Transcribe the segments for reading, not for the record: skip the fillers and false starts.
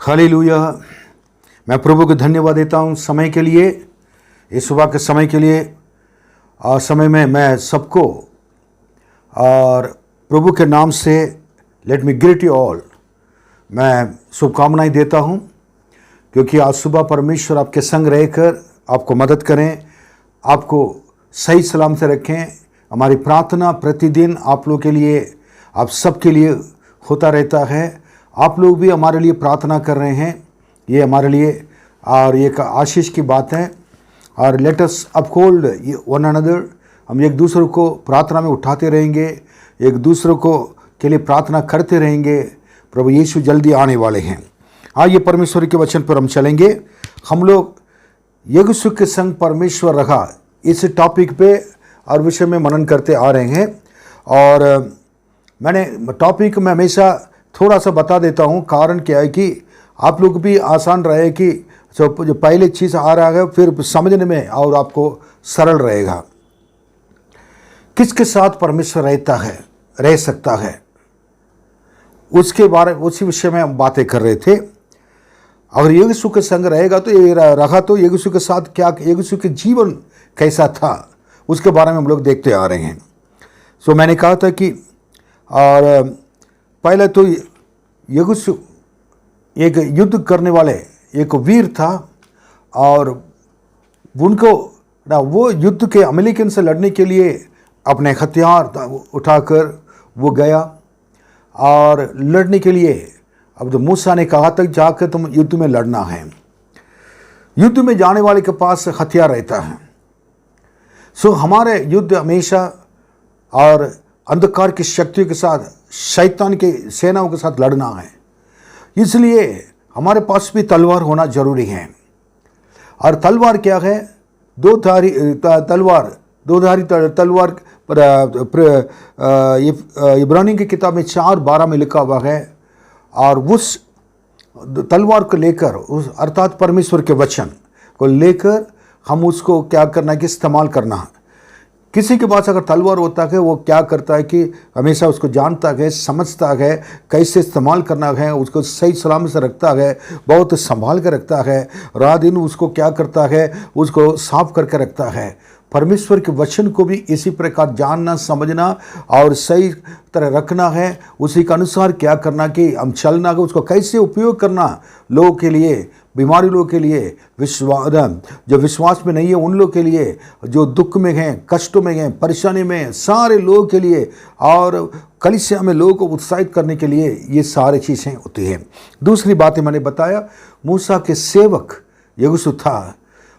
Hallelujah. मैं प्रभु को धन्यवाद देता हूँ समय के लिए, इस सुबह के समय के लिए। और समय में मैं सबको और प्रभु के नाम से let me greet you all, मैं शुभकामनाएं देता हूँ, क्योंकि आज सुबह परमेश्वर आपके संग रहकर आपको मदद करें, आपको सही सलाम से रखें। हमारी प्रार्थना प्रतिदिन आप लोग के लिए, आप सबके लिए होता रहता है। आप लोग भी हमारे लिए प्रार्थना कर रहे हैं, ये हमारे लिए और एक आशीष की बात है। और let us uphold one another, हम एक दूसरे को प्रार्थना में उठाते रहेंगे, एक दूसरे को के लिए प्रार्थना करते रहेंगे। प्रभु यीशु जल्दी आने वाले हैं। आइए परमेश्वर के वचन पर हम चलेंगे। हम लोग यीशु के संग परमेश्वर रहा, इस टॉपिक पे और विषय में मनन करते आ रहे हैं। और मैंने टॉपिक में हमेशा थोड़ा सा बता देता हूँ, कारण क्या है कि आप लोग भी आसान रहे कि जो पहले चीज़ आ रहा है फिर समझने में और आपको सरल रहेगा। किसके साथ परमेश्वर रहता है, रह सकता है, उसके बारे उसी विषय में हम बातें कर रहे थे। अगर यीशु के संग रहेगा तो ये रहा, तो यीशु के साथ क्या, यीशु के जीवन कैसा था, उसके बारे में हम लोग देखते आ रहे हैं। सो मैंने कहा था कि और पहले तो यीशु एक युद्ध करने वाले एक वीर था, और उनको वो युद्ध के अमेरिकन से लड़ने के लिए अपने हथियार उठाकर वो गया और लड़ने के लिए। अब तो मूसा ने कहा था जाकर तुम युद्ध में लड़ना है। युद्ध में जाने वाले के पास हथियार रहता है। सो हमारे युद्ध हमेशा और अंधकार की शक्तियों के साथ, शैतान के सेनाओं के साथ लड़ना है। इसलिए हमारे पास भी तलवार होना जरूरी है। और तलवार क्या है? दो धारी तलवार इब्रानी की किताब में 4:12 में लिखा हुआ है। और उस तलवार को लेकर, उस अर्थात परमेश्वर के वचन को लेकर हम उसको क्या करना है कि इस्तेमाल करना है। किसी के पास अगर तलवार होता है, वो क्या करता है कि हमेशा उसको जानता है, समझता है कैसे इस्तेमाल करना है, उसको सही सलामत से रखता है, बहुत संभाल कर रखता है, रात दिन उसको क्या करता है, उसको साफ करके रखता है। परमेश्वर के वचन को भी इसी प्रकार जानना, समझना और सही तरह रखना है। उसी के अनुसार क्या करना कि हम चलना है, उसको कैसे उपयोग करना लोगों के लिए, बीमारी लोगों के लिए, जो विश्वास में नहीं है उन लोगों के लिए, जो दुख में हैं, कष्टों में हैं, परेशानी में हैं, सारे लोगों के लिए, और कलीसिया में लोगों को उत्साहित करने के लिए ये सारी चीज़ें होती हैं। दूसरी बात मैंने बताया, मूसा के सेवक यीशु था।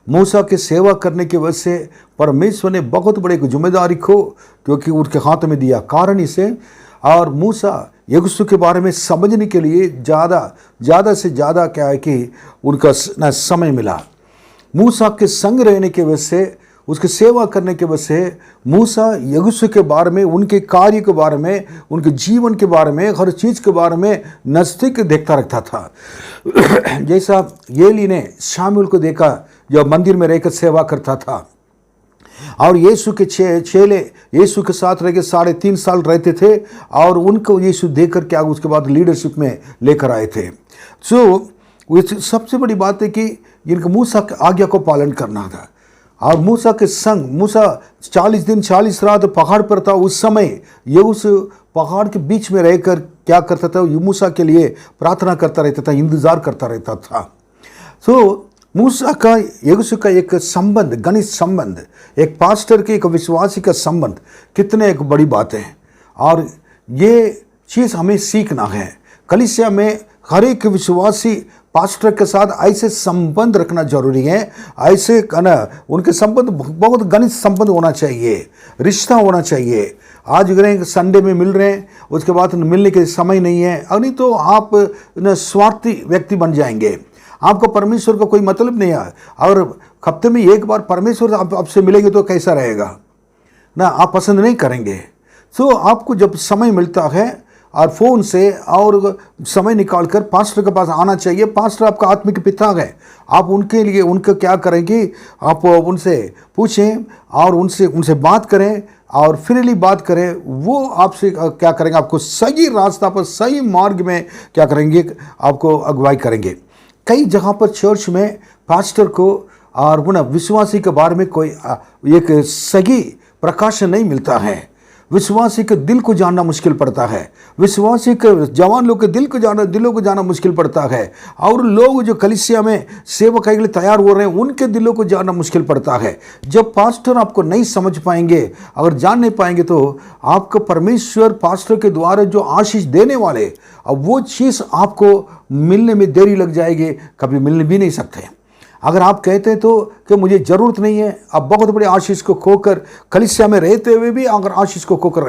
मूसा की सेवा करने की वजह से परमेश्वर ने बहुत बड़ी जिम्मेदारी को क्योंकि उनके हाथ में दिया, कारण इसे। और मूसा यीशु के बारे में समझने के लिए ज़्यादा से ज़्यादा क्या है कि उनका समय मिला। मूसा के संग रहने की वजह से, उसकी सेवा करने की वजह से मूसा यीशु के बारे में, उनके कार्य के बारे में, उनके जीवन के बारे में, हर चीज़ के बारे में नज़दीक देखता रखता था। जैसा एली ने शामुएल को देखा जो मंदिर में रहकर सेवा करता था, और यीशु के चेले यीशु के साथ रह के 3.5 साल रहते थे, और उनको यीशु देखकर क्या उसके बाद लीडरशिप में लेकर आए थे। सो सबसे बड़ी बात है कि इनका मूसा की आज्ञा को पालन करना था। और मूसा के संग, मूसा 40 दिन 40 रात पहाड़ पर था। उस समय ये उस पहाड़ के बीच में रहकर क्या करता था, मूसा के लिए प्रार्थना करता रहता था, इंतजार करता रहता था। सो मूसा का यीशु का एक संबंध, घनिष्ठ संबंध, एक पास्टर के, एक विश्वासी का संबंध कितने एक बड़ी बात है। और ये चीज़ हमें सीखना है। कलीसिया में हर एक विश्वासी पास्टर के साथ ऐसे संबंध रखना जरूरी है। ऐसे उनके संबंध बहुत घनिष्ठ संबंध होना चाहिए, रिश्ता होना चाहिए। आज अगर संडे में मिल रहे हैं, उसके बाद मिलने के समय नहीं है, और नहीं तो आप स्वार्थी व्यक्ति बन जाएंगे। आपको परमेश्वर का कोई मतलब नहीं है। और हफ्ते में एक बार परमेश्वर आपसे मिलेंगे तो कैसा रहेगा ना, आप पसंद नहीं करेंगे। सो आपको जब समय मिलता है और फ़ोन से और समय निकालकर पास्टर के पास आना चाहिए। पास्टर आपका आत्मिक पिता है, आप उनके लिए उनका क्या करेंगे, आप उनसे पूछें और उनसे बात करें और फ्रीली बात करें। वो आपसे क्या करेंगे, आपको सही रास्ता पर सही मार्ग में क्या करेंगे, आपको अगुवाई करेंगे। कई जगह पर चर्च में पास्टर को और वो ना विश्वासी के बारे में कोई एक सही प्रकाशन नहीं मिलता है। विश्वासी के दिल को जानना मुश्किल पड़ता है, विश्वासी के जवान लोग के दिलों को जानना मुश्किल पड़ता है, और लोग जो कलीसिया में सेवा करने के लिए तैयार हो रहे हैं उनके दिलों को जानना मुश्किल पड़ता है। जब पास्टर आपको नहीं समझ पाएंगे, अगर जान नहीं पाएंगे, तो आपका परमेश्वर पास्टर के द्वारा जो आशीष देने वाले, अब वो चीज़ आपको मिलने में देरी लग जाएगी, कभी मिलने भी नहीं सकते। अगर आप कहते हैं तो कि मुझे ज़रूरत नहीं है, आप बहुत बड़े आशीष को खोकर कलीसिया में रहते हुए भी अगर आशीष को खोकर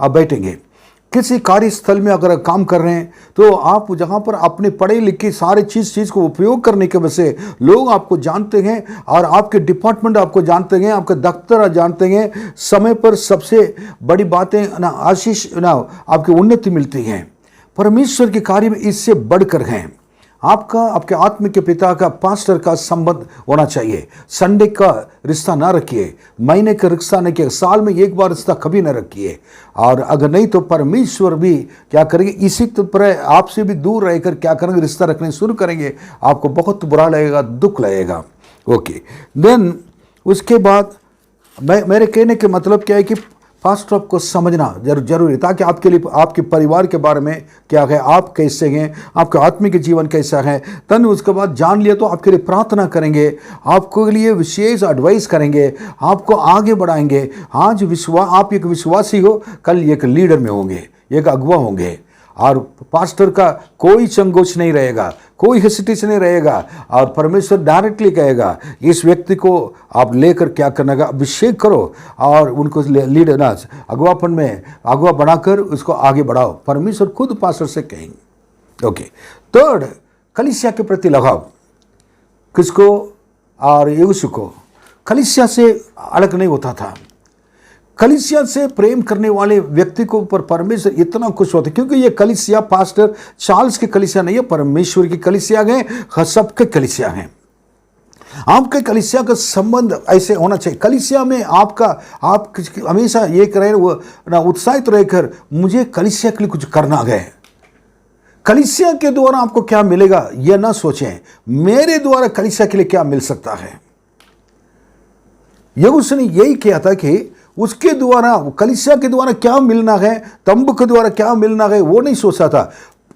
आप बैठेंगे। किसी कार्यस्थल में अगर काम कर रहे हैं तो आप जहाँ पर अपने पढ़े लिखे सारे चीज़ को उपयोग करने के वजह से लोग आपको जानते हैं और आपके डिपार्टमेंट आपको जानते हैं, आपके दफ्तर जानते हैं। समय पर सबसे बड़ी बातें ना आशीष ना आपकी उन्नति मिलती हैं। परमेश्वर के कार्य में इससे बढ़कर हैं। आपका आपके आत्मिक के पिता का पास्टर का संबंध होना चाहिए। संडे का रिश्ता ना रखिए, महीने का रिश्ता नहीं किए, साल में एक बार रिश्ता कभी ना रखिए। और अगर नहीं तो परमेश्वर भी क्या करेंगे, इसी तरह आपसे भी दूर रहकर क्या करेंगे, रिश्ता रखने शुरू करेंगे। आपको बहुत बुरा लगेगा, दुख लगेगा। ओके, देन उसके बाद मेरे कहने के मतलब क्या है कि पास्टर आपको समझना जरूरी है, ताकि आपके लिए आपके परिवार के बारे में क्या है, आप कैसे हैं, आपका आत्मिक जीवन कैसा है। तन उसके बाद जान लिया तो आपके लिए प्रार्थना करेंगे, आपके लिए विशेष एडवाइस करेंगे, आपको आगे बढ़ाएंगे। आज आप एक विश्वासी हो, कल एक लीडर में होंगे, एक अगुवा होंगे, और पास्टर का कोई संकोच नहीं रहेगा, कोई हेसिटेशन नहीं रहेगा। और परमेश्वर डायरेक्टली कहेगा इस व्यक्ति को आप लेकर क्या करना है, अभिषेक करो और उनको लीडर ना अगुवापन में अगुवा बनाकर उसको आगे बढ़ाओ। परमेश्वर खुद पास्टर से कहेंगे। ओके, थर्ड, कलीसिया के प्रति लगाव। किसको और यीशु को कलीसिया से अलग नहीं होता था। कलीसिया से प्रेम करने वाले व्यक्ति को ऊपर परमेश्वर इतना खुश होता है, क्योंकि ये कलीसिया पास्टर चार्ल्स की कलीसिया नहीं है, परमेश्वर की कलीसिया है, सबके कलीसिया है। आपके कलीसिया का संबंध ऐसे होना चाहिए। कलीसिया में आप हमेशा ये करें वो ना उत्साहित रहकर मुझे कलीसिया के लिए कुछ करना है। कलीसिया के द्वारा आपको क्या मिलेगा यह ना सोचें, मेरे द्वारा कलीसिया के लिए क्या मिल सकता है। यीशु ने यही किया था कि उसके द्वारा कलीसिया के द्वारा क्या मिलना है, तंबू के द्वारा क्या मिलना है, वो नहीं सोचा था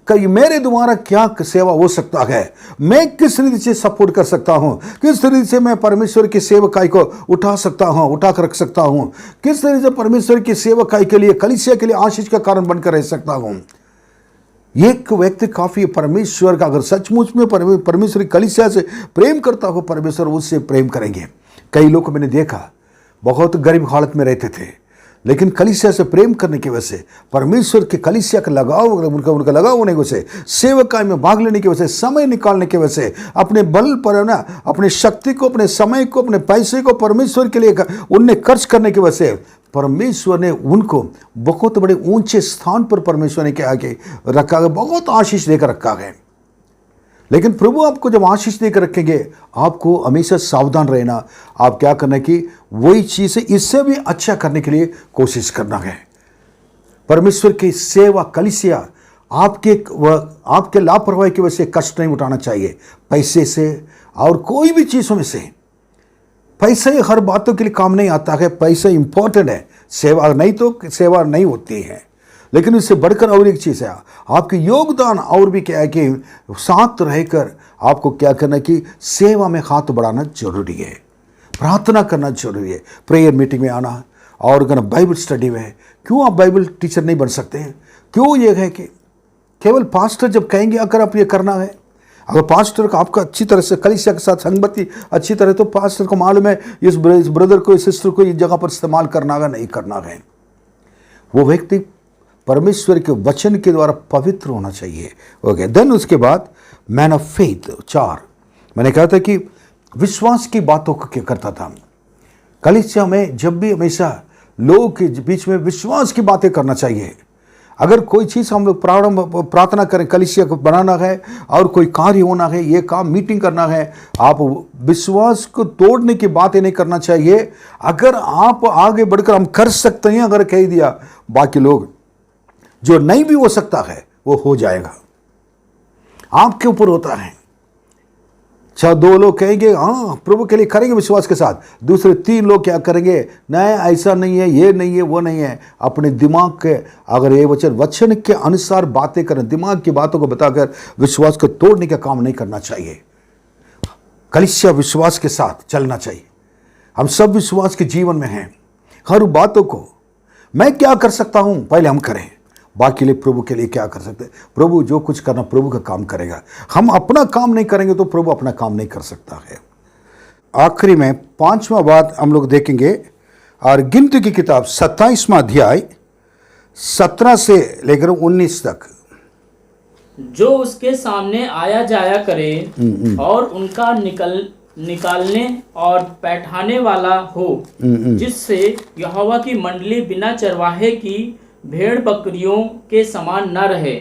कि मेरे द्वारा क्या सेवा हो सकता है, मैं किस रीति से सपोर्ट कर सकता हूँ, किस रीति से मैं परमेश्वर की सेवकाई को उठा सकता हूँ, उठा कर रख सकता हूँ, किस रीति से परमेश्वर की सेवकाई के लिए कलीसिया के लिए आशीष का कारण बनकर रह सकता हूँ। एक व्यक्ति काफ़ी परमेश्वर का अगर सचमुच में परमेश्वर की कलीसिया से प्रेम करता हो, परमेश्वर उससे प्रेम करेंगे। कई लोग मैंने देखा बहुत गरीब हालत में रहते थे, लेकिन कलीसिया से प्रेम करने की वजह से, परमेश्वर के कलीसिया का लगाव उनका लगाव होने की वजह से, सेवकाई में भाग लेने की वजह से, समय निकालने की वजह से, अपने बल पर ना अपने शक्ति को, अपने समय को, अपने पैसे को परमेश्वर के लिए उनने खर्च करने की वजह से परमेश्वर ने उनको बहुत बड़े ऊंचे स्थान पर परमेश्वर ने क्या आगे रखा है, बहुत आशीष देकर रखा है। लेकिन प्रभु आपको जब आशीष देकर रखेंगे, आपको हमेशा सावधान रहना। आप क्या करना कि वही चीज़ इससे भी अच्छा करने के लिए कोशिश करना है। परमेश्वर की सेवा कलीसिया आपके लापरवाही की वजह से कष्ट नहीं उठाना चाहिए, पैसे से और कोई भी चीज़ों में से। पैसा ही हर बातों के लिए काम नहीं आता है, पैसा इंपॉर्टेंट है, सेवा नहीं तो सेवा नहीं होती है। लेकिन इससे बढ़कर और एक चीज़ है, आपके योगदान और भी क्या है कि साथ रहकर आपको क्या करना कि सेवा में हाथ बढ़ाना जरूरी है, प्रार्थना करना जरूरी है, प्रेयर मीटिंग में आना और अगर बाइबल स्टडी में। क्यों आप बाइबल टीचर नहीं बन सकते हैं? क्यों ये है कि केवल पास्टर जब कहेंगे अगर आप ये करना है, अगर पास्टर का आपका अच्छी तरह से कलीसिया के साथ संगति अच्छी तरह, तो पास्टर को मालूम है इस ब्रदर को, इस सिस्टर को इस जगह पर इस्तेमाल करना है नहीं करना है। वो व्यक्ति परमेश्वर के वचन के द्वारा पवित्र होना चाहिए। ओके, देन उसके बाद मैन ऑफ फेथ। 4 मैंने कहा था कि विश्वास की बातों को क्या करता था। कलीसिया में जब भी हमेशा लोगों के बीच में विश्वास की बातें करना चाहिए। अगर कोई चीज़ हम लोग प्रार्थना करें, कलीसिया को बनाना है और कोई कार्य होना है, ये काम मीटिंग करना है, आप विश्वास को तोड़ने की बातें नहीं करना चाहिए। अगर आप आगे बढ़कर हम कर सकते हैं, अगर कह दिया, बाकी लोग जो नहीं भी हो सकता है वो हो जाएगा, आपके ऊपर होता है। चाहे 2 लोग कहेंगे हाँ प्रभु के लिए करेंगे विश्वास के साथ, दूसरे 3 लोग क्या करेंगे, नहीं ऐसा नहीं है, ये नहीं है, वो नहीं है। अपने दिमाग के अगर ये वचन के अनुसार बातें करें, दिमाग की बातों को बताकर विश्वास को तोड़ने का काम नहीं करना चाहिए। कलीसिया विश्वास के साथ चलना चाहिए। हम सब विश्वास के जीवन में हैं। हर बातों को मैं क्या कर सकता हूं पहले हम करें, बाकी लिए प्रभु के लिए क्या कर सकते। प्रभु जो कुछ करना प्रभु का काम करेगा। हम अपना काम नहीं करेंगे तो प्रभु अपना काम नहीं कर सकता है। आखिरी में 5वां बात हम लोग देखेंगे, और गिनती की किताब 27वां अध्याय 17 से लेकर 19 तक। जो उसके सामने आया जाया करे और उनका निकालने और बैठाने वाला हो, जिससे यहोवा की मंडली बिना चरवाहे की भेड़ बकरियों के समान न रहे।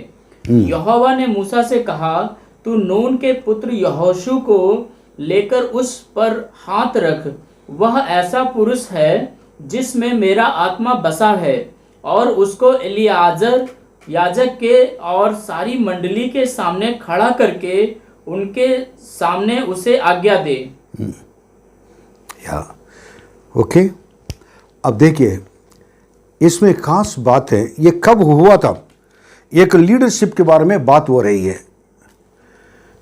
यहोवा ने मूसा से कहा, तू नून के पुत्र यहोशू को लेकर उस पर हाथ रख। वह ऐसा पुरुष है जिसमें मेरा आत्मा बसा है, और उसको एलियाजर याजक के और सारी मंडली के सामने खड़ा करके उनके सामने उसे आज्ञा दे। ओके, अब देखिए इसमें खास बात है, ये कब हुआ था, एक लीडरशिप के बारे में बात हो रही है।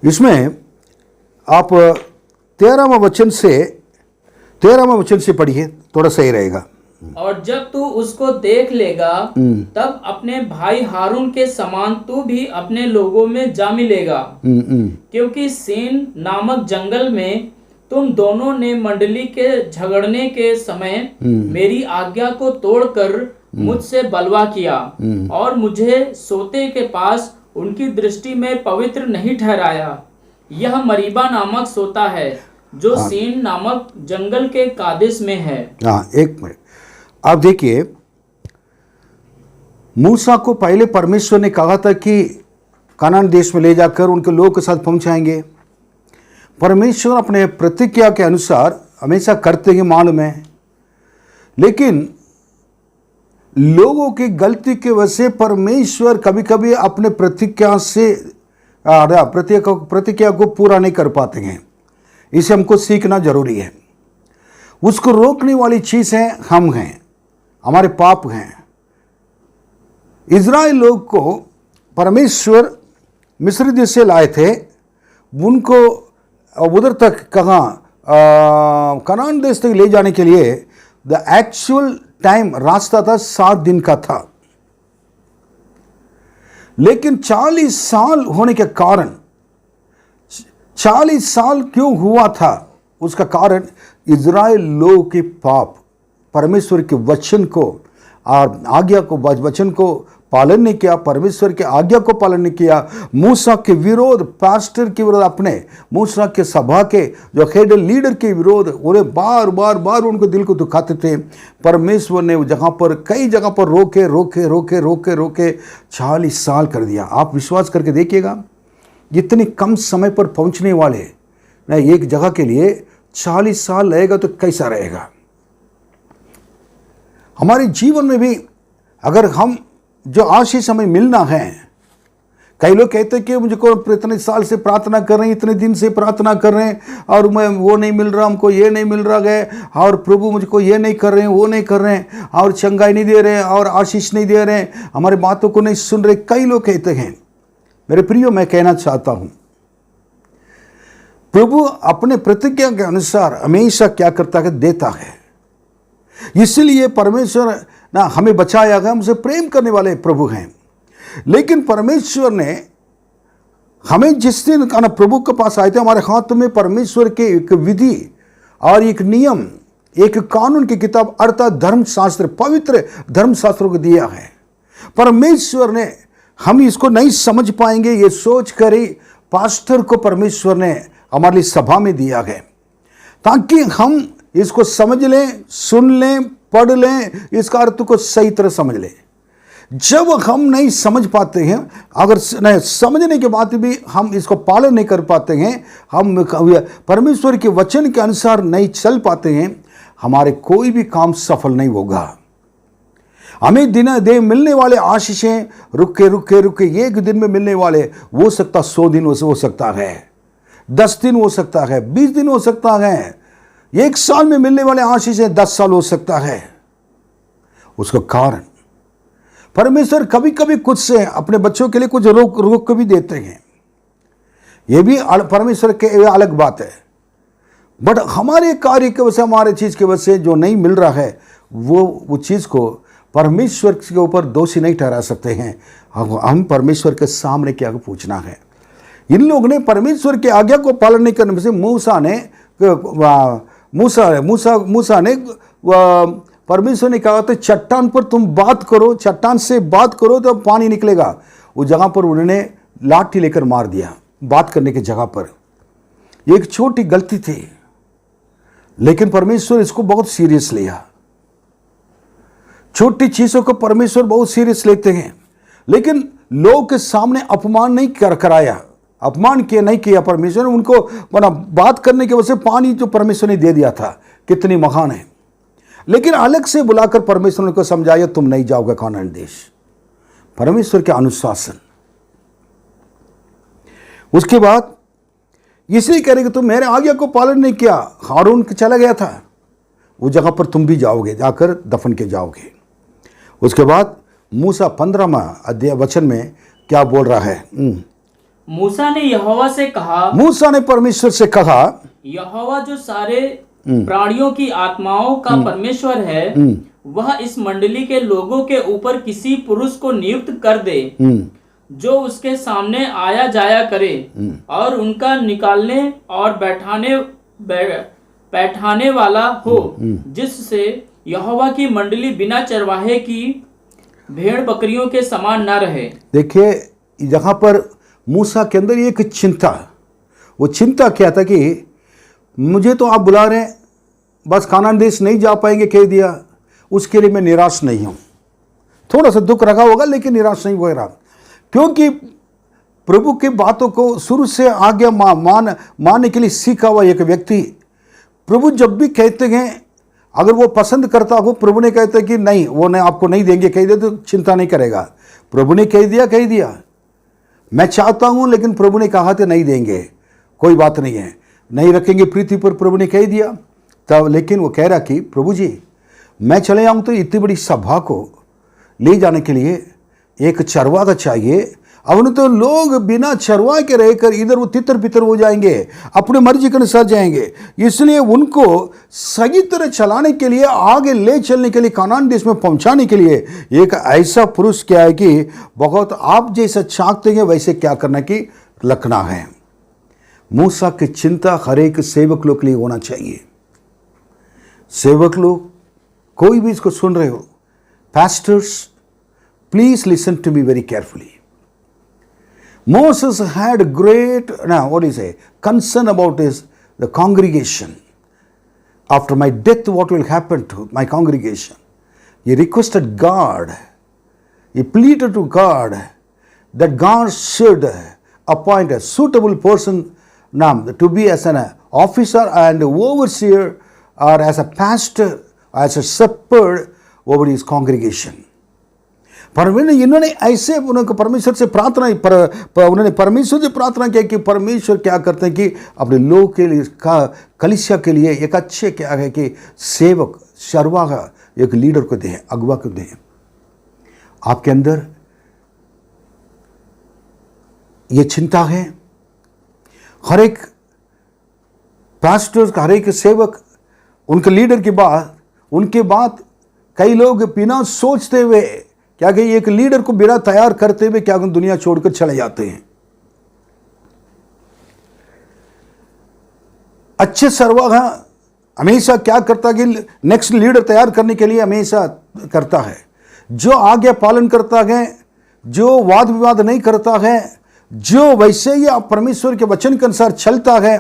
इसमें आप 13वां वचन से पढ़िए, थोड़ा सही रहेगा। और जब तू उसको देख लेगा तब अपने भाई हारून के समान तू भी अपने लोगों में जा मिलेगा, क्योंकि सीन नामक जंगल में तुम दोनों ने मंडली के झगड़ने के समय मेरी आज्ञा को तोड़कर मुझसे बलवा किया और मुझे सोते के पास उनकी दृष्टि में पवित्र नहीं ठहराया। यह मरीबा नामक सोता है जो सीन नामक जंगल के कादेश में है। हाँ, एक मिनट, आप देखिए, मूसा को पहले परमेश्वर ने कहा था कि कनान देश में ले जाकर उनके लोगों के साथ पहुंचाएंगे। परमेश्वर अपने प्रतिज्ञा के अनुसार हमेशा करते हैं, मालूम है, लेकिन लोगों की गलती की वजह से परमेश्वर कभी कभी अपने प्रतिज्ञा को पूरा नहीं कर पाते हैं। इसे हमको सीखना जरूरी है। उसको रोकने वाली चीज है हम हैं, हमारे पाप हैं। इज़राइल लोग को परमेश्वर मिस्र देश से लाए थे, उनको उधर तक कनान देश तक ले जाने के लिए द एक्चुअल टाइम रास्ता था 7 दिन का था, लेकिन 40 साल होने के कारण, 40 साल क्यों हुआ था, उसका कारण इज़राइल लोगों के पाप, परमेश्वर के वचन को और आज्ञा को, वचन को पालन नहीं किया, परमेश्वर के आज्ञा को पालन नहीं किया। मूसा के विरोध, पास्टर के विरोध, अपने मूसा के सभा के जो हेड लीडर के विरोध, उन्हें बार बार उनको दिल को दुखाते थे। परमेश्वर ने जगह पर, कई जगह पर रोके 40 साल कर दिया। आप विश्वास करके देखिएगा, इतनी कम समय पर पहुंचने वाले ना एक जगह के लिए 40 साल लगेगा तो कैसा रहेगा। हमारे जीवन में भी अगर हम जो आशीष हमें मिलना है, कई लोग कहते हैं कि मुझको इतने साल से प्रार्थना कर रहे हैं, इतने दिन से प्रार्थना कर रहे हैं और मैं वो नहीं मिल रहा, हमको ये नहीं मिल रहा है, और प्रभु मुझको ये नहीं कर रहे हैं, वो नहीं कर रहे हैं, और चंगाई नहीं दे रहे हैं, और आशीष नहीं दे रहे हैं, हमारे बातों को नहीं सुन रहे, कई लोग कहते हैं। मेरे प्रियो, मैं कहना चाहता हूं, प्रभु अपने प्रतिज्ञा के अनुसार हमेशा क्या करता है, देता है। इसलिए परमेश्वर ना हमें बचाया गया, हमसे प्रेम करने वाले प्रभु हैं। लेकिन परमेश्वर ने हमें जिस दिन का ना प्रभु के पास आए थे, हमारे हाथ में परमेश्वर के एक विधि और एक नियम, एक कानून की किताब अर्थात धर्मशास्त्र, पवित्र धर्मशास्त्रों को दिया है। परमेश्वर ने, हम इसको नहीं समझ पाएंगे ये सोच कर ही पास्टर को परमेश्वर ने हमारे लिए सभा में दिया है, ताकि हम इसको समझ लें, सुन लें, पढ़ लें, इसका अर्थ को सही तरह समझ लें। जब हम नहीं समझ पाते हैं, अगर नहीं समझने के बाद भी हम इसको पालन नहीं कर पाते हैं, हम परमेश्वर के वचन के अनुसार नहीं चल पाते हैं, हमारे कोई भी काम सफल नहीं होगा। हमें दिन दे मिलने वाले आशीषें रुके रुके रुके एक दिन में मिलने वाले हो सकता 100 दिन हो सकता है, 10 दिन हो सकता है, 20 दिन हो सकता है, 1 साल में मिलने वाले आशीषें 10 साल हो सकता है। उसका कारण परमेश्वर कभी कभी कुछ से अपने बच्चों के लिए कुछ रोक भी देते हैं। यह भी परमेश्वर के अलग बात है। बट हमारे कार्य की वजह से, हमारे चीज की वजह से जो नहीं मिल रहा है, वो चीज को परमेश्वर के ऊपर दोषी नहीं ठहरा सकते हैं। हम परमेश्वर के सामने क्या पूछना है। इन लोगों ने परमेश्वर के आज्ञा को पालन नहीं करने से मूसा ने परमेश्वर ने कहा था चट्टान पर तुम बात करो, चट्टान से बात करो तो पानी निकलेगा। उस जगह पर उन्होंने लाठी लेकर मार दिया बात करने की जगह पर। एक छोटी गलती थी, लेकिन परमेश्वर इसको बहुत सीरियस लिया। छोटी चीजों को परमेश्वर बहुत सीरियस लेते हैं, लेकिन लोग के सामने अपमान नहीं कराया, अपमान किया नहीं किया परमेश्वर ने उनको। बात करने की वजह से पानी जो परमेश्वर ने दे दिया था, कितनी महान है। लेकिन अलग से बुलाकर परमेश्वर ने को समझाया तुम नहीं जाओगे कानान देश। परमेश्वर के अनुशासन। उसके बाद इसलिए करेंगे तुम मेरे आज्ञा को पालन नहीं किया। हारून चला गया था, उस जगह पर तुम भी जाओगे, जाकर दफन के जाओगे। उसके बाद मूसा 15वां अध्याय वचन में क्या बोल रहा है। मूसा ने यहोवा से कहा, मूसा ने परमेश्वर से कहा, यहोवा जो सारे प्राणियों की आत्माओं का परमेश्वर है, वह इस मंडली के लोगों के ऊपर किसी पुरुष को नियुक्त कर दे जो उसके सामने आया जाया करे और उनका निकालने और बैठाने वाला हो, जिससे यहोवा की मंडली बिना चरवाहे की भेड़ बकरियों के समान न रहे। देखिए यहाँ पर मूसा के अंदर एक चिंता, वो चिंता क्या था कि मुझे तो आप बुला रहे हैं, बस कानान देश नहीं जा पाएंगे कह दिया, उसके लिए मैं निराश नहीं हूं। थोड़ा सा दुख रखा होगा लेकिन निराश नहीं हुआ, क्योंकि प्रभु की बातों को शुरू से आज्ञा मानने के लिए सीखा हुआ एक व्यक्ति, प्रभु जब भी कहते हैं अगर वो पसंद करता हो, प्रभु ने कहते कि नहीं वो नहीं आपको नहीं देंगे कह दे तो चिंता नहीं करेगा। प्रभु ने कह दिया मैं चाहता हूं, लेकिन प्रभु ने कहा तो नहीं देंगे, कोई बात नहीं है, नहीं रखेंगे पृथ्वी पर, प्रभु ने कह दिया तब। लेकिन वो कह रहा कि प्रभु जी मैं चले आऊँ तो इतनी बड़ी सभा को ले जाने के लिए एक चरवाहा चाहिए। अब तो लोग बिना चरवा के रहकर इधर वो तितर बितर हो जाएंगे, अपने मर्जी के अनुसार जाएंगे। इसलिए उनको सही तरह चलाने के लिए, आगे ले चलने के लिए, कानान देश में पहुंचाने के लिए एक ऐसा पुरुष क्या है कि बहुत आप जैसा चाहते हैं वैसे क्या करना कि लखना है। मूसा की चिंता हर एक सेवक लोग के लिए होना चाहिए। सेवक लोग कोई भी इसको सुन रहे हो, pastors please listen to me very carefully. Moses had great concern about the congregation. After my death, what will happen to my congregation? He requested God, he pleaded to God that God should appoint a suitable person to be as an officer and overseer, or as a pastor, as a shepherd over his congregation. पर इन्होंने ऐसे उनको परमेश्वर से प्रार्थना, उन्होंने परमेश्वर से प्रार्थना किया कि परमेश्वर क्या करते हैं कि अपने लोग के लिए, कलीसिया के लिए एक अच्छे क्या है कि सेवक, चरवाहा, एक लीडर को दें, अगुवा को दें। आपके अंदर ये चिंता है। हर एक पास्टर, हर एक सेवक, उनके लीडर की बात, उनके बाद कई लोग बिना सोचते हुए क्या कि एक लीडर को बिना तैयार करते हुए क्या दुनिया छोड़कर चले जाते हैं। अच्छे सरवाहा हमेशा क्या करता है कि नेक्स्ट लीडर तैयार करने के लिए हमेशा करता है, जो आज्ञा पालन करता है, जो वाद विवाद नहीं करता है, जो वैसे ही परमेश्वर के वचन के अनुसार चलता है,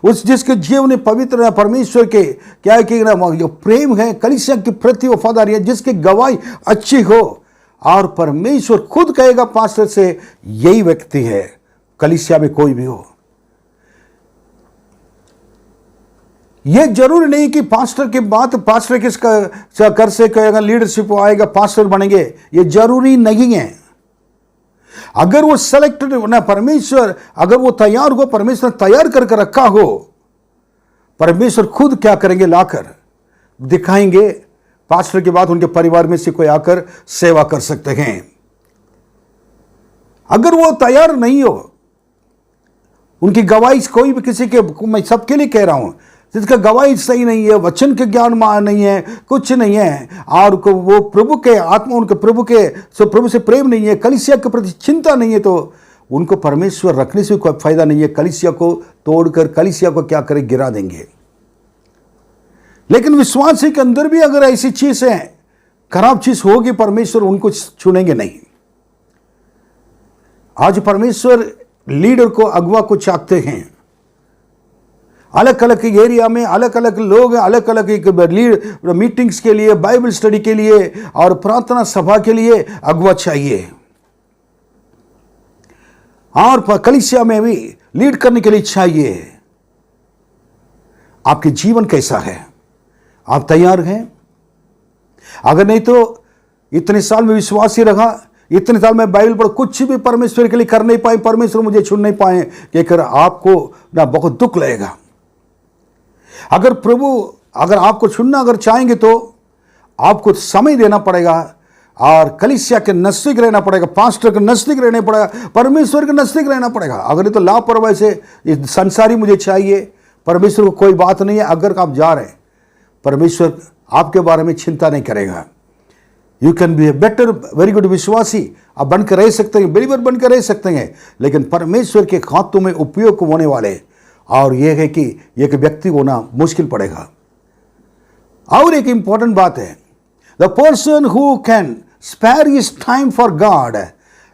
उस जिसके जीवन में पवित्र है, परमेश्वर के क्या है कि जो प्रेम है, कलीसिया के प्रति वफादारी है, जिसकी गवाही अच्छी हो, और परमेश्वर खुद कहेगा पास्टर से, यही व्यक्ति है, कलीसिया में कोई भी हो। यह जरूरी नहीं कि पास्टर के बाद पास्टर किसका कर से कहेगा लीडरशिप आएगा पास्टर बनेंगे, यह जरूरी नहीं है। अगर वो सेलेक्टेड ना, परमेश्वर अगर वो तैयार हो, परमेश्वर तैयार करके रखा हो, परमेश्वर खुद क्या करेंगे, लाकर दिखाएंगे। पास्टर के बाद उनके परिवार में से कोई आकर सेवा कर सकते हैं। अगर वो तैयार नहीं हो, उनकी गवाही कोई भी किसी के, मैं सबके लिए कह रहा हूं, जिसका गवाही सही नहीं है, वचन के ज्ञान नहीं है, कुछ नहीं है, और वो प्रभु के आत्मा, उनके प्रभु से प्रेम नहीं है, कलीसिया के प्रति चिंता नहीं है, तो उनको परमेश्वर रखने से कोई फायदा नहीं है। कलीसिया को तोड़कर कलीसिया को क्या करें, गिरा देंगे। लेकिन विश्वासी के अंदर भी अगर ऐसी चीज है, खराब चीज होगी, परमेश्वर उनको चुनेंगे नहीं। आज परमेश्वर लीडर को, अगुवा को चाहते हैं। अलग अलग एरिया में अलग अलग लोग, अलग अलग लीड मीटिंग्स के लिए, बाइबल स्टडी के लिए और प्रार्थना सभा के लिए अगुवा चाहिए, और कलीसिया में भी लीड करने के लिए चाहिए। आपके जीवन कैसा है, आप तैयार हैं? अगर नहीं तो इतने साल में विश्वासी रहा, इतने साल में बाइबल पढ़, कुछ भी परमेश्वर के लिए कर नहीं पाए, परमेश्वर मुझे चुन नहीं पाए, कहकर आपको ना बहुत दुख लगेगा। अगर प्रभु अगर आपको चुनना अगर चाहेंगे तो आपको समय देना पड़ेगा, और कलीसिया के नजदीक रहना पड़ेगा, पास्टर के नजदीक रहना पड़ेगा, परमेश्वर के नजदीक रहना पड़ेगा। अगर नहीं तो लापरवाही से संसारी मुझे चाहिए, परमेश्वर को कोई बात नहीं है। अगर आप जा रहे हैं, परमेश्वर आपके बारे में चिंता नहीं करेगा। You can be a better, very good विश्वासी आप बनकर रह सकते हैं, बिलीवर बनकर रह सकते हैं, लेकिन परमेश्वर के हाथों में उपयोग होने वाले, और यह है कि एक व्यक्ति होना मुश्किल पड़ेगा। और एक इंपॉर्टेंट बात है, the person who can spare his time for God,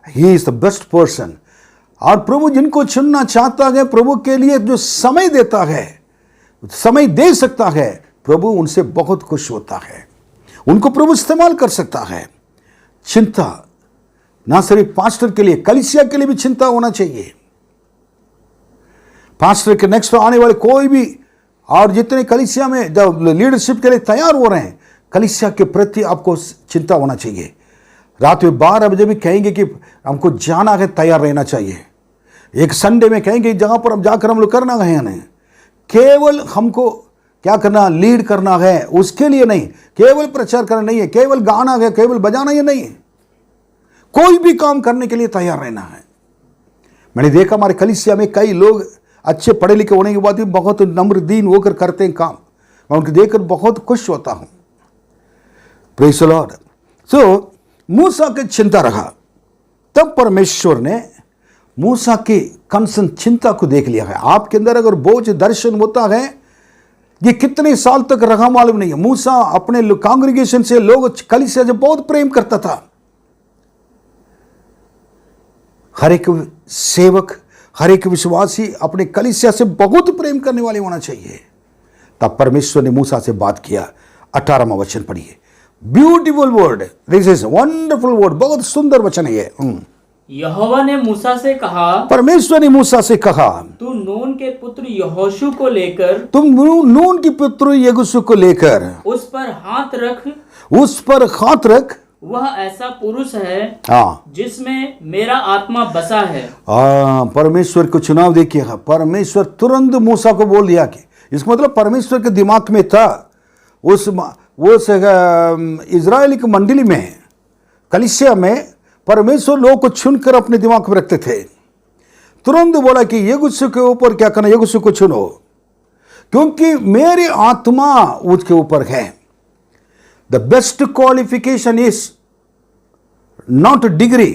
he is the best person. और प्रभु जिनको चुनना चाहता है, प्रभु के लिए जो समय देता है, समय दे सकता है, प्रभु उनसे बहुत खुश होता है, उनको प्रभु इस्तेमाल कर सकता है। चिंता ना सिर्फ पास्टर के लिए, कलीसिया के लिए भी चिंता होना चाहिए। पास्टर के नेक्स्ट आने वाले कोई भी, और जितने कलीसिया में जब लीडरशिप के लिए तैयार हो रहे हैं, कलीसिया के प्रति आपको चिंता होना चाहिए। रात में 12 बजे भी कहेंगे कि हमको जाना है, तैयार रहना चाहिए। एक संडे में कहेंगे जहां पर हम जाकर हम लोग करना है, नहीं केवल हमको क्या करना, लीड करना है, उसके लिए नहीं, केवल प्रचार करना नहीं है, केवल गाना है, केवल बजाना ही नहीं है, कोई भी काम करने के लिए तैयार रहना है। मैंने देखा हमारे कलीसिया में कई लोग अच्छे पढ़े लिखे होने के बाद भी बहुत नम्र दीन होकर करते हैं काम, मैं उनको देखकर बहुत खुश होता हूं। Praise the Lord. सो मूसा की चिंता रहा, तब परमेश्वर ने मूसा की कंसर्न, चिंता को देख लिया है। आपके अंदर अगर बोझ दर्शन होता है, ये कितने साल तक रहा मालूम नहीं है। मूसा अपने कांग्रेगेशन से, लोग कलीसिया से बहुत प्रेम करता था। हर एक सेवक, हर एक विश्वासी अपने कलीसिया से बहुत प्रेम करने वाले होना चाहिए। तब परमेश्वर ने मूसा से बात किया। 18वां वचन पढ़िए। Beautiful word, this is wonderful word, बहुत सुंदर वचन है ये। यहोवा ने मूसा से कहा, परमेश्वर ने मूसा से कहा, तू नून के पुत्र यहोशू को लेकर, तुम नून की पुत्र यहोशू को लेकर उस पर हाथ रख, उस पर हाथ रख। वह ऐसा पुरुष है हाँ, जिसमें मेरा आत्मा बसा है। परमेश्वर को चुनाव देखिए। परमेश्वर तुरंत मूसा को बोल दिया कि, इसका मतलब परमेश्वर के दिमाग में था, उस इजराइल की मंडली में, कलीसिया में परमेश्वर लोगों को चुनकर अपने दिमाग में रखते थे। तुरंत बोला कि यहोशू के ऊपर क्या करना, यहोशू को चुनो, क्योंकि मेरी आत्मा उसके ऊपर है। The best qualification is not degree,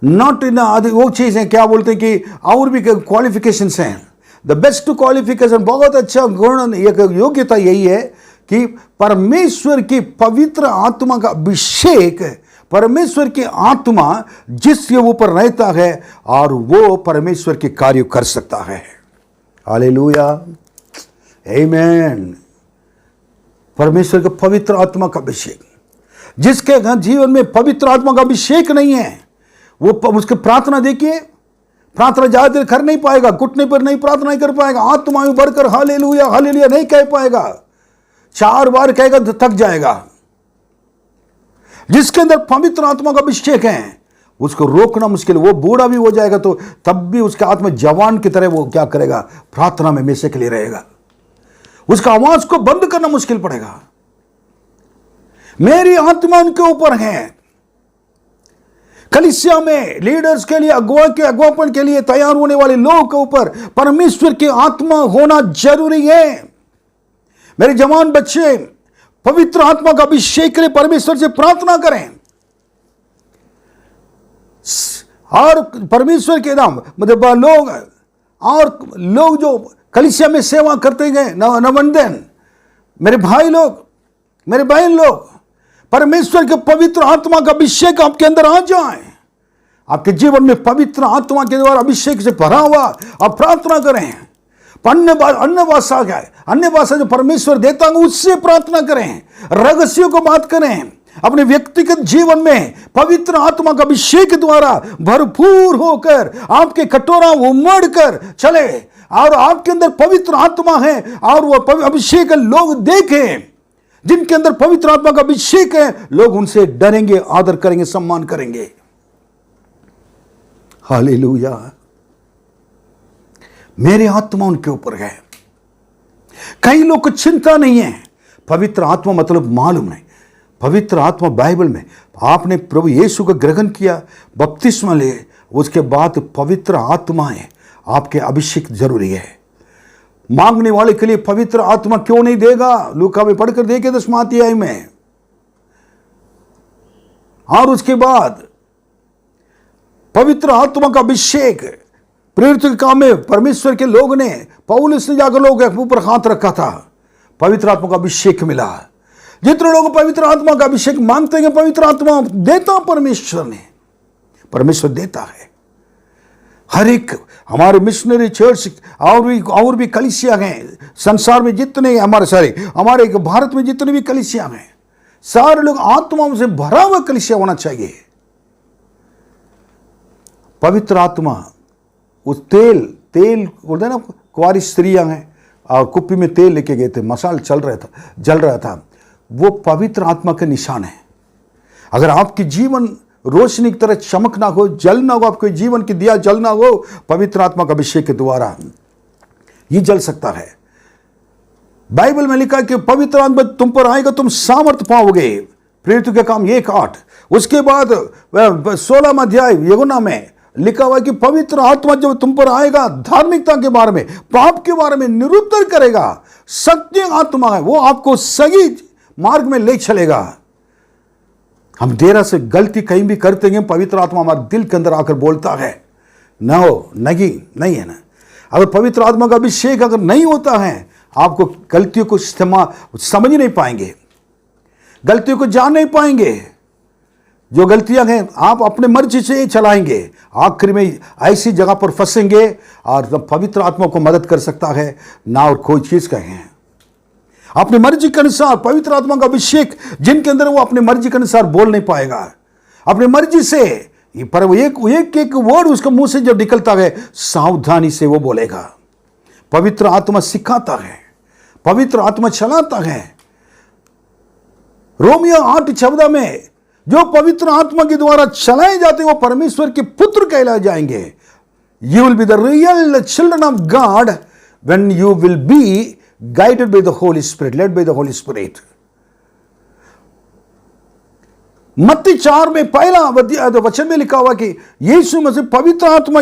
not in वो चीज है, क्या बोलते हैं कि और भी क्वालिफिकेशंस हैं। द बेस्ट क्वालिफिकेशन, बहुत अच्छा गुण, एक योग्यता यही है कि परमेश्वर की पवित्र आत्मा का अभिषेक, परमेश्वर की आत्मा जिसके ऊपर रहता है और वो परमेश्वर के कार्य कर सकता है। हालेलुया, आमीन। परमेश्वर के पवित्र आत्मा का अभिषेक, जिसके जीवन में पवित्र आत्मा का अभिषेक नहीं है, वो उसके प्रार्थना देखिए, प्रार्थना ज्यादा देर कर नहीं पाएगा, घुटने पर नहीं प्रार्थना नहीं कर पाएगा, आत्मा में बढ़कर हालेलुया हालेलुया नहीं कह पाएगा, 4 बार कहेगा तो थक जाएगा। जिसके अंदर पवित्र आत्मा का अभिषेक है उसको रोकना मुश्किल, वो बूढ़ा भी हो जाएगा तो तब भी उसके आत्मा जवान की तरह वो क्या करेगा, प्रार्थना में हमेशा के लिए रहेगा। उसका आवाज को बंद करना मुश्किल पड़ेगा। मेरी आत्मा उनके ऊपर है। कलीसिया में लीडर्स के लिए, अगुवापन के लिए तैयार होने वाले लोगों के ऊपर परमेश्वर की आत्मा होना जरूरी है। मेरे जवान बच्चे पवित्र आत्मा का अभिषेक करें, परमेश्वर से प्रार्थना करें और परमेश्वर के नाम मतलब लोग जो कलीसिया में सेवा करते गए नवंदन, मेरे भाई लोग, मेरे बहन लोग, परमेश्वर के पवित्र आत्मा का अभिषेक आपके अंदर आ जाए। आपके जीवन में पवित्र आत्मा के द्वारा अभिषेक से भरा हुआ आप प्रार्थना करें। अन्य भाषा जो परमेश्वर देता है उससे प्रार्थना करें, रहस्यों को बात करें। अपने व्यक्तिगत जीवन में पवित्र आत्मा का अभिषेक द्वारा भरपूर होकर आपके कटोरा उमड़ कर चले और आपके अंदर पवित्र आत्मा है और वो अभिषेक लोग देखें। जिनके अंदर पवित्र आत्मा का अभिषेक है लोग उनसे डरेंगे, आदर करेंगे, सम्मान करेंगे। हालेलुया। मेरी आत्मा उनके ऊपर है। कई लोग को चिंता नहीं है, पवित्र आत्मा मतलब मालूम नहीं। पवित्र आत्मा बाइबल में आपने प्रभु यीशु का ग्रहण किया, बपतिस्मा ले, उसके बाद पवित्र आत्मा है आपके अभिषेक जरूरी है। मांगने वाले के लिए पवित्र आत्मा क्यों नहीं देगा? लूका में पढ़कर देखे 10वां अध्याय में। और उसके बाद पवित्र आत्मा का अभिषेक प्रेरित के काम में परमेश्वर के लोग ने, पौलुस ने जाकर लोगों के ऊपर हाथ रखा था, पवित्र आत्मा का अभिषेक मिला। जितने लोग पवित्र आत्मा का अभिषेक मांगते हैं पवित्र आत्मा देता परमेश्वर ने, परमेश्वर देता है। हर एक हमारे मिशनरी चर्च और भी कलीसिया हैं संसार में, जितने हमारे भारत में जितने भी कलीसिया हैं, सारे लोग आत्माओं से भरा हुआ कलीसिया होना चाहिए। पवित्र आत्मा उस तेल बोलते हैं ना, कुंवारी स्त्रियां हैं और कुप्पी में तेल लेके गए थे, मसाल जल रहा था, वो पवित्र आत्मा का निशान है। अगर आपकी जीवन रोशनी की तरह चमकना हो, जलना हो, आपके जीवन की दिया जलना हो, पवित्र आत्मा का अभिषेक के द्वारा ये जल सकता है। बाइबल में लिखा है कि पवित्र आत्मा तुम पर आएगा, तुम सामर्थ पाओगे, प्रेरित के काम 1:8। उसके बाद 16वां अध्याय यूहन्ना में लिखा हुआ है कि पवित्र आत्मा जब तुम पर आएगा, धार्मिकता के बारे में, पाप के बारे में निरुत्तर करेगा। सत्य आत्मा है, वो आपको सही मार्ग में ले चलेगा। हम देर से गलती कहीं भी करते हैं, पवित्र आत्मा हमारे दिल के अंदर आकर बोलता है नहीं है ना। अगर पवित्र आत्मा का अभिषेक अगर नहीं होता है, आपको गलतियों को समझ नहीं पाएंगे, गलतियों को जान नहीं पाएंगे। जो गलतियां हैं आप अपने मर्जी से चलाएंगे, आखिर में ऐसी जगह पर फंसेंगे और पवित्र आत्मा को मदद कर सकता है ना और कोई चीज कहें। अपनी मर्जी के अनुसार पवित्र आत्मा का अभिषेक जिनके अंदर, वो अपनी मर्जी के अनुसार बोल नहीं पाएगा। अपनी मर्जी से पर वो एक वर्ड उसके मुंह से जब निकलता है, सावधानी से वो बोलेगा। पवित्र आत्मा सिखाता है, पवित्र आत्मा चलाता है। रोमियो 8:14 में जो पवित्र आत्मा के द्वारा चलाए जाते हैं वो परमेश्वर के पुत्र कहलाए जाएंगे। You will be the real children of God when you will be guided by the Holy Spirit, led by the Holy Spirit. मत्ती 4 में पहला वचन में लिखा हुआ कि यीशु मसीह पवित्र आत्मा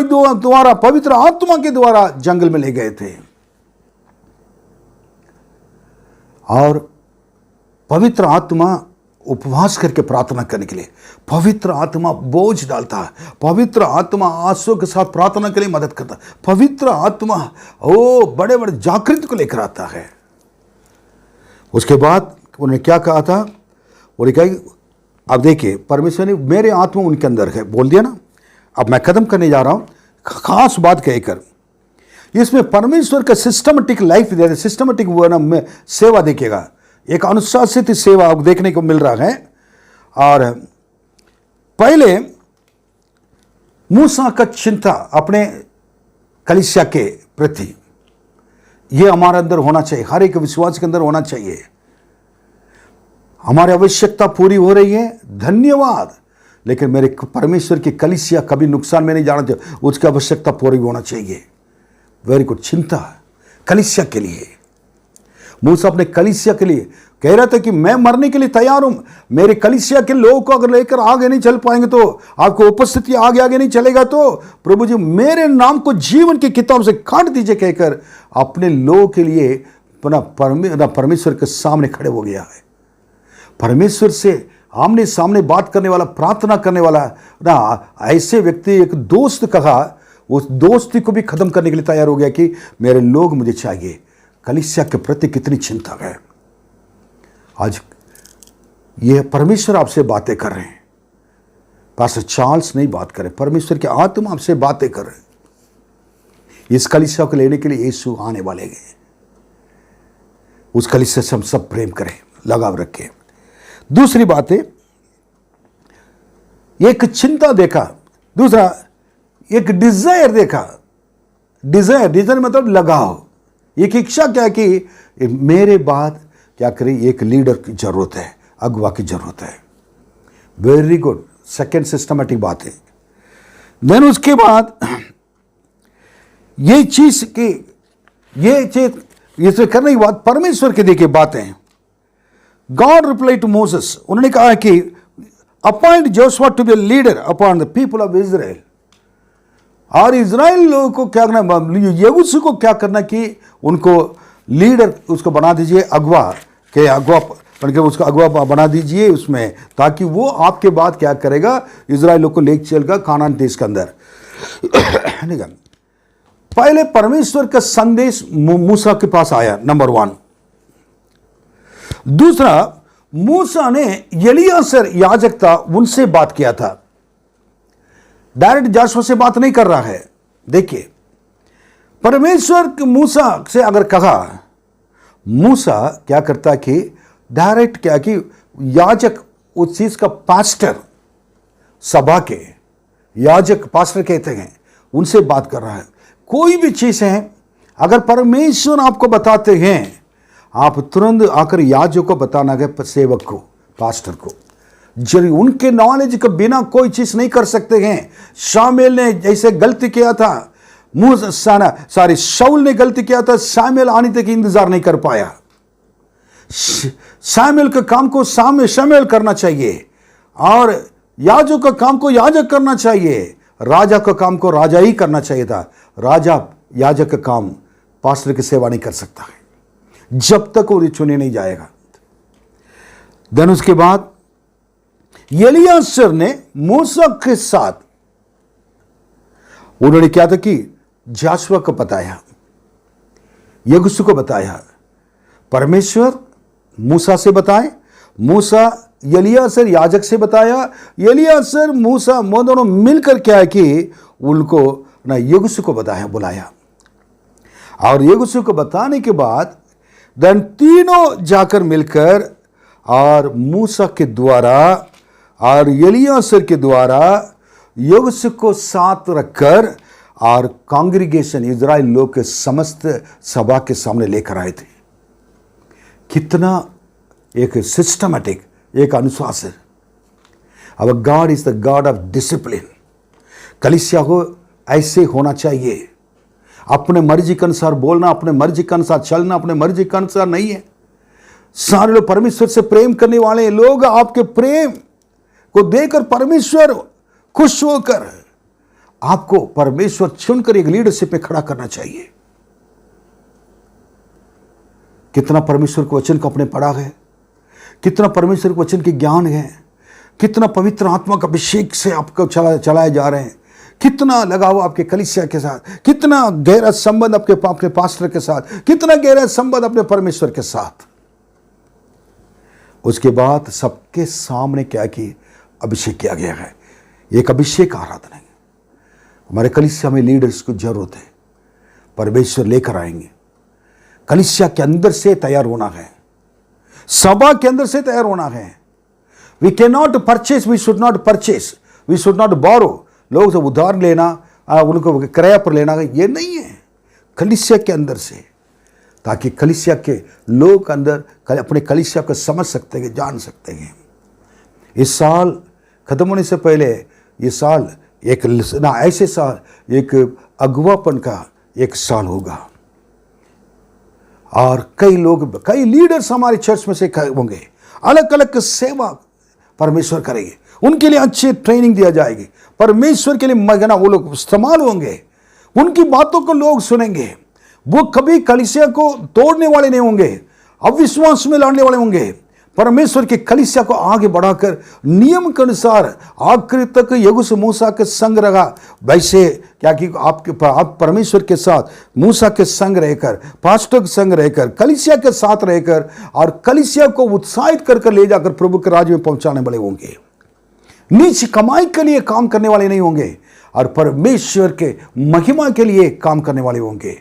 के द्वारा जंगल में ले गए थे और पवित्र आत्मा उपवास करके प्रार्थना करने के लिए, पवित्र आत्मा बोझ डालता है, पवित्र आत्मा आंसू के साथ प्रार्थना के लिए मदद करता है। पवित्र आत्मा बड़े बड़े जागृत को लेकर आता है। उसके बाद उन्होंने क्या कहा था, उन्होंने कहा अब देखिए परमेश्वर ने मेरे आत्मा उनके अंदर है बोल दिया ना। अब मैं खत्म करने जा रहा हूं, खास बात कहकर इसमें परमेश्वर का सिस्टमेटिक लाइफ, सिस्टमेटिक सेवा देखिएगा। एक अनुशासित सेवा देखने को मिल रहा है और पहले मूसा का चिंता अपने कलीसिया के प्रति, यह हमारे अंदर होना चाहिए, हर एक विश्वास के अंदर होना चाहिए। हमारी आवश्यकता पूरी हो रही है, धन्यवाद, लेकिन मेरे परमेश्वर की कलीसिया कभी नुकसान में नहीं जाना चाहिए, उसकी आवश्यकता पूरी होना चाहिए। Very good. चिंता कलीसिया के लिए, मूसा अपने कलीसिया के लिए कह रहा था कि मैं मरने के लिए तैयार हूं, मेरे कलीसिया के लोगों को अगर लेकर आगे नहीं चल पाएंगे तो, आपको उपस्थिति आगे आगे नहीं चलेगा तो प्रभु जी मेरे नाम को जीवन की किताब से काट दीजिए कहकर अपने लोगों के लिए परमेश्वर के सामने खड़े हो गया है। परमेश्वर से आमने सामने बात करने वाला, प्रार्थना करने वाला ना ऐसे व्यक्ति, एक दोस्त कहा, उस दोस्ती को भी खत्म करने के लिए तैयार हो गया कि मेरे लोग मुझे चाहिए। कलीसिया के प्रति कितनी चिंता है। आज यह परमेश्वर आपसे बातें कर रहे हैं, पास्टर चार्ल्स नहीं बात कर रहे, परमेश्वर की आत्मा आपसे बातें कर रहे हैं। इस कलीसिया को लेने के लिए यीशु आने वाले हैं। उस कलीसिया से हम सब प्रेम करें, लगाव रखें। दूसरी बात है, एक चिंता देखा, दूसरा एक डिजायर देखा। डिजायर मतलब लगाव, एक इच्छा क्या कि मेरे बाद क्या करें, एक लीडर की जरूरत है, अगुवा की जरूरत है। वेरी गुड, सेकेंड सिस्टमेटिक बात है। देन उसके बाद ये चीज की, ये चीज करने के बाद परमेश्वर की देखिए बातें। गॉड रिप्लाई टू मोसेस, उन्होंने कहा कि appoint Joshua to be a leader upon the people of Israel. और इजराइल लोगों को क्या करना, यहोशू को क्या करना कि उनको लीडर उसको बना दीजिए, अगवा के अगवा बनकर उसका अगवा बना दीजिए उसमें, ताकि वो आपके बाद क्या करेगा, इजराइल लोग को लेकर चलेगा कानान देश के अंदर। पहले परमेश्वर का संदेश मूसा के पास आया, नंबर 1। दूसरा, मूसा ने एलियासर याजक था, उनसे बात किया था, डायरेक्ट जोशुआ से बात नहीं कर रहा है। देखिए, परमेश्वर मूसा से अगर कहा, मूसा क्या करता कि डायरेक्ट क्या कि याजक, उस चीज का पास्टर, सभा के याजक पास्टर कहते हैं, उनसे बात कर रहा है। कोई भी चीज है अगर परमेश्वर आपको बताते हैं, आप तुरंत आकर याजक को बताना है, सेवक को, पास्टर को। जब उनके नॉलेज के बिना कोई चीज नहीं कर सकते हैं। शामुएल ने जैसे गलती किया था, शाऊल ने गलती किया था, शामुएल आने तक इंतजार नहीं कर पाया। शामुएल के काम को शामुएल करना चाहिए, और याजक का काम को याजक करना चाहिए, राजा का काम को राजा ही करना चाहिए था। राजा याजक का काम पास्टर की सेवा नहीं कर सकता है जब तक वो चुने नहीं जाएगा। देन उसके बाद एलियासर ने मूसा के साथ, उन्होंने क्या था कि जोशुआ को बताया, यहोशू को बताया, परमेश्वर मूसा से बताए, मूसा एलियासर याजक से बताया, एलियासर मूसा दोनों मिलकर क्या है कि उनको ना यहोशू को बताया, बुलाया। और यहोशू को बताने के बाद देन तीनों जाकर मिलकर और मूसा के द्वारा और एलियासर के द्वारा यहोशू को साथ रखकर और कांग्रीगेशन, इजराइल लोग के समस्त सभा के सामने लेकर आए थे। कितना एक सिस्टमेटिक, एक अनुशासन। अब God is the God of discipline. कलीसिया को ऐसे होना चाहिए, अपने मर्जी के अनुसार बोलना, अपने मर्जी के अनुसार चलना, अपने मर्जी के अनुसार नहीं है। सारे लोग परमेश्वर से प्रेम करने वाले लोग, आपके प्रेम को देखकर परमेश्वर खुश होकर आपको परमेश्वर चुनकर एक लीडरशिप में खड़ा करना चाहिए। कितना परमेश्वर के वचन को अपने पढ़ा है, कितना परमेश्वर के वचन की ज्ञान है, कितना पवित्र आत्मा का अभिषेक से आपको चलाए जा रहे हैं, कितना लगाव आपके कलीसिया के साथ, कितना गहरा संबंध अपने पास्टर के साथ, कितना गहरा संबंध अपने परमेश्वर के साथ। उसके बाद सबके सामने क्या कि अभिषेक किया गया है, एक अभिषेक आराधना है। हमारे कलीसिया में लीडर्स को जरूरत है, परमेश्वर लेकर आएंगे। कलीसिया के अंदर से तैयार होना है, सभा के अंदर से तैयार होना है। We can not purchase, we should not purchase, we should not borrow. लोग से उधार लेना, उनको किराया पर लेना, ये नहीं है। कलीसिया के अंदर से, ताकि कलीसिया के लोग अंदर अपने कलीसिया को समझ सकते हैं, जान सकते हैं। इस साल खत्म होने से पहले, ये साल एक ना ऐसे साल, एक अगुवापन का एक साल होगा, और कई लोग, कई लीडर्स हमारे चर्च में से होंगे, अलग अलग सेवा परमेश्वर करेंगे, उनके लिए अच्छी ट्रेनिंग दिया जाएगी, परमेश्वर के लिए मगना वो लोग इस्तेमाल होंगे, उनकी बातों को लोग सुनेंगे। वो कभी कलीसिया को तोड़ने वाले नहीं होंगे, अविश्वास में लाने वाले होंगे। परमेश्वर की कलीसिया को आगे बढ़ाकर नियम के अनुसार आखिर तक यहोशू मूसा के संग रहा, वैसे क्या कि आप परमेश्वर के साथ मूसा के संग रहकर, पास्टर के संग रहकर, कलीसिया के साथ रहकर, और कलीसिया को उत्साहित कर ले जाकर प्रभु के राज्य में पहुंचाने वाले होंगे। नीच कमाई के लिए काम करने वाले नहीं होंगे, और परमेश्वर के महिमा के लिए काम करने वाले होंगे।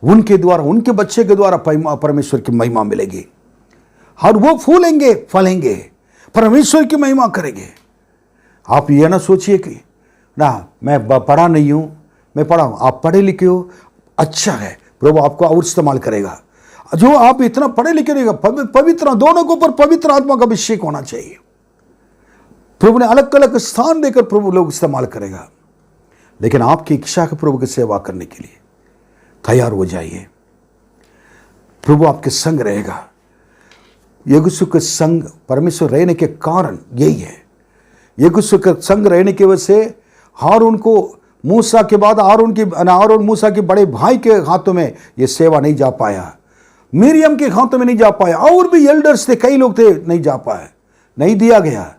उनके द्वारा, उनके बच्चे के द्वारा परमेश्वर की महिमा मिलेगी, और वो फूलेंगे, फलेंगे, परमेश्वर की महिमा करेंगे। आप ये ना सोचिए कि ना मैं पढ़ा नहीं हूं, मैं पढ़ा हूं। आप पढ़े लिखे हो, अच्छा है, प्रभु आपको और इस्तेमाल करेगा। जो आप इतना पढ़े लिखे रहेगा, पवित्र, दोनों के ऊपर पवित्र आत्मा का अभिषेक होना चाहिए। प्रभु ने अलग अलग स्थान देकर प्रभु लोग इस्तेमाल करेगा। लेकिन आपकी इच्छा है प्रभु की सेवा करने के लिए, तैयार हो जाइए। प्रभु आपके संग रहेगा। यहोशू के संग परमेश्वर रहने के कारण यही है। यहोशू के संग रहने की वजह से हारून को, मूसा के बाद हारून मूसा के बड़े भाई के हाथों में ये सेवा नहीं जा पाया, मिरियम के हाथों में नहीं जा पाया, और भी एल्डर्स थे, कई लोग थे, नहीं जा पाए, नहीं दिया गया।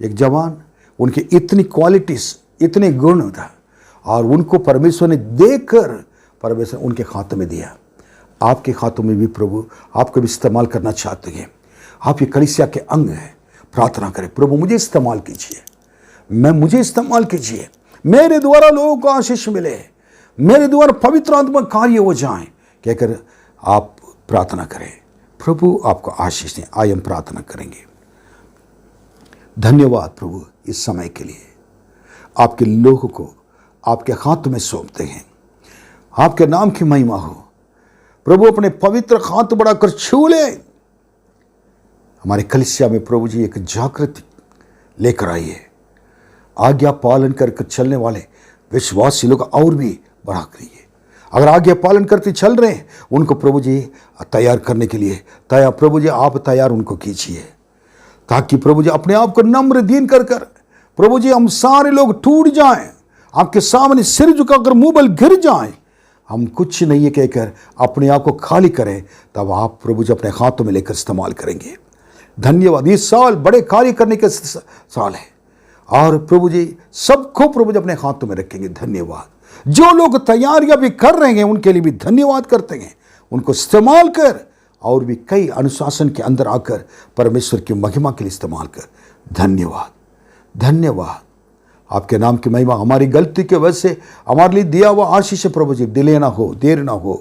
एक जवान, उनकी इतनी क्वालिटीज, इतने गुण था, और उनको परमेश्वर ने देखकर परमेश्वर उनके हाथों में दिया। आपके हाथों में भी प्रभु आपको भी इस्तेमाल करना चाहते हैं। आप ये कलीसिया के अंग हैं। प्रार्थना करें, प्रभु मुझे इस्तेमाल कीजिए, मुझे इस्तेमाल कीजिए, मेरे द्वारा लोगों को आशीष मिले, मेरे द्वारा पवित्र आत्मा कार्य हो जाए, कहकर आप प्रार्थना करें। प्रभु आपको आशीष दें। आइए हम प्रार्थना करेंगे। धन्यवाद प्रभु इस समय के लिए। आपके लोगों को आपके हाथ में सौंपते हैं। आपके नाम की महिमा हो प्रभु। अपने पवित्र हाथ बढ़ाकर छू ले। हमारे कलीसिया में प्रभु जी एक जागृति लेकर आइए। आज्ञा पालन करके चलने वाले विश्वासी लोग और भी बढ़ा करिए। अगर आज्ञा पालन करते चल रहे हैं, उनको प्रभु जी तैयार करने के लिए प्रभु जी आप तैयार उनको कीजिए, ताकि प्रभु जी अपने आप को नम्र दीन कर प्रभु जी हम सारे लोग टूट जाएं, आपके सामने सिर झुकाकर मुंह बल गिर जाएं। हम कुछ नहीं है कहकर अपने आप को खाली करें, तब आप प्रभु जी अपने हाथों में लेकर इस्तेमाल करेंगे। धन्यवाद। ये साल बड़े कार्य करने के साल है, और प्रभु जी सबको प्रभु जी अपने हाथों में रखेंगे। धन्यवाद। जो लोग तैयारियां भी कर रहे हैं उनके लिए भी धन्यवाद करते हैं। उनको इस्तेमाल कर, और भी कई अनुशासन के अंदर आकर परमेश्वर की महिमा के लिए इस्तेमाल कर। धन्यवाद, धन्यवाद। आपके नाम की महिमा। हमारी गलती के वजह से हमारे लिए दिया हुआ आशीष प्रभु जी डिले ना हो, देर ना हो।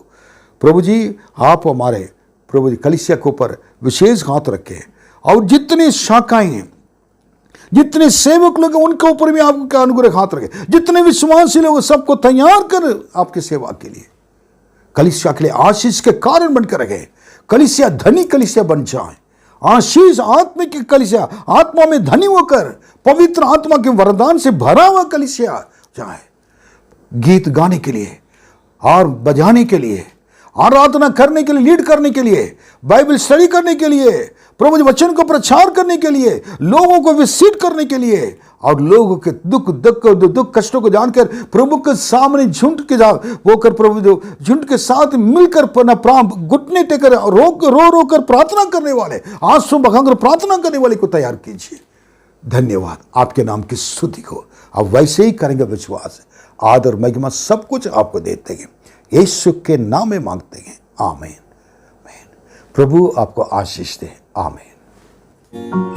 प्रभु जी आप हमारे प्रभु जी कलीसिया के ऊपर विशेष हाथ रखें, और जितनी शाखाएं हैं, जितने सेवक लोग हैं, उनके ऊपर भी आपका अनुग्रह हाथ रखें। जितने विश्वासी लोग सबको तैयार कर आपकी सेवा के लिए, कलीसिया के लिए आशीष के कारण बनकर रखे। कलीसिया धनी कलीसिया बन जाए। आशीष आत्मिक कलीसिया, आत्मा में धनी होकर पवित्र आत्मा के वरदान से भरा हुआ कलीसिया जाए। गीत गाने के लिए और बजाने के लिए, आराधना करने के लिए, लीड करने के लिए, बाइबल स्टडी करने के लिए, प्रभु जी वचन को प्रचार करने के लिए, लोगों को विजिट करने के लिए, और लोगों के दुख कष्टों को जानकर प्रभु के सामने झुंड के होकर प्रभु झुंड के साथ मिलकर घुटने टेकर रो कर प्रार्थना करने वाले, आंसू बहाकर प्रार्थना करने वाले को तैयार कीजिए। धन्यवाद। आपके नाम की स्तुति को अब वैसे ही करेंगे। विश्वास, आदर, महिमा सब कुछ आपको देते हैं। यीशु के नाम में मांगते हैं। आमीन। प्रभु आपको आशीष दे। आमीन।